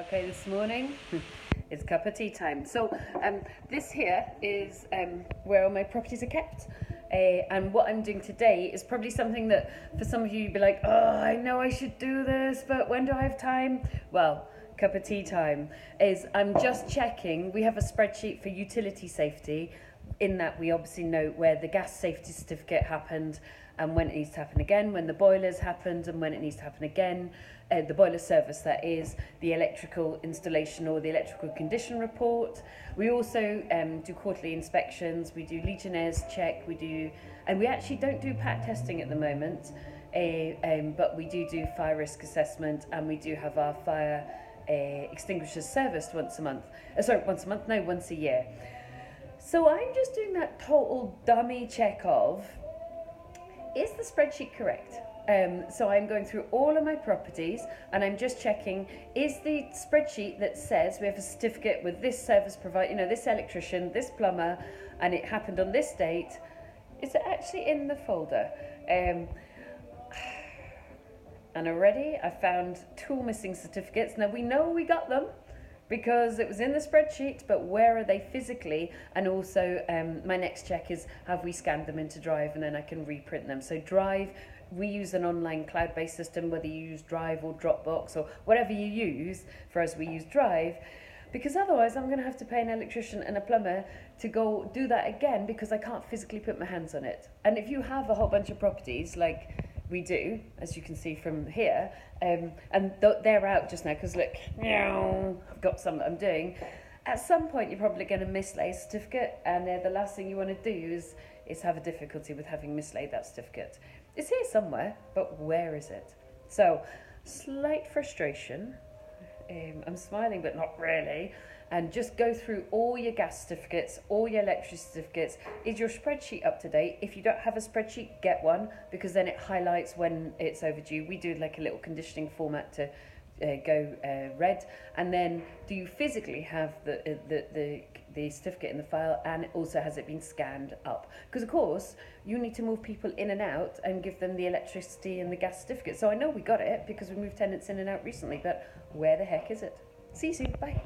Okay, this morning it's cup of tea time. So this here is where all my properties are kept. And what I'm doing today is probably something that for some of you you'd be like, oh, I know I should do this, but when do I have time? Well, cup of tea time is I'm just checking. We have a spreadsheet for utility safety. In that we obviously know where the gas safety certificate happened and when it needs to happen again, when the boilers happened and when it needs to happen again, the boiler service, that is, the electrical installation or the electrical condition report. We also do quarterly inspections, we do legionnaires check, and we actually don't do pat testing at the moment, but we do fire risk assessment, and we do have our fire extinguishers serviced once a year. So I'm just doing that total dummy check of, is the spreadsheet correct? So I'm going through all of my properties and I'm just checking, is the spreadsheet that says we have a certificate with this service provider, this electrician, this plumber, and it happened on this date, is it actually in the folder? And already I found 2 missing certificates. Now we know we got them, because it was in the spreadsheet, but where are they physically? And also my next check is, have we scanned them into Drive, and then I can reprint them. So Drive, we use an online cloud-based system, whether you use Drive or Dropbox or whatever you use. For us, we use Drive, because otherwise I'm going to have to pay an electrician and a plumber to go do that again, because I can't physically put my hands on it. And if you have a whole bunch of properties, like we do, as you can see from here, and they're out just now because look, I've got some that I'm doing. At some point you're probably going to mislay a certificate, and the last thing you want to do is have a difficulty with having mislaid that certificate. It's here somewhere, but where is it? So, slight frustration. I'm smiling, but not really. And just go through all your gas certificates, all your electricity certificates. Is your spreadsheet up to date? If you don't have a spreadsheet, get one, because then it highlights when it's overdue. We do like a little conditioning format to go red. And then, do you physically have the certificate in the file, and also has it been scanned up? Because of course you need to move people in and out and give them the electricity and the gas certificate. So I know we got it because we moved tenants in and out recently, but where the heck is it? See you soon. Bye.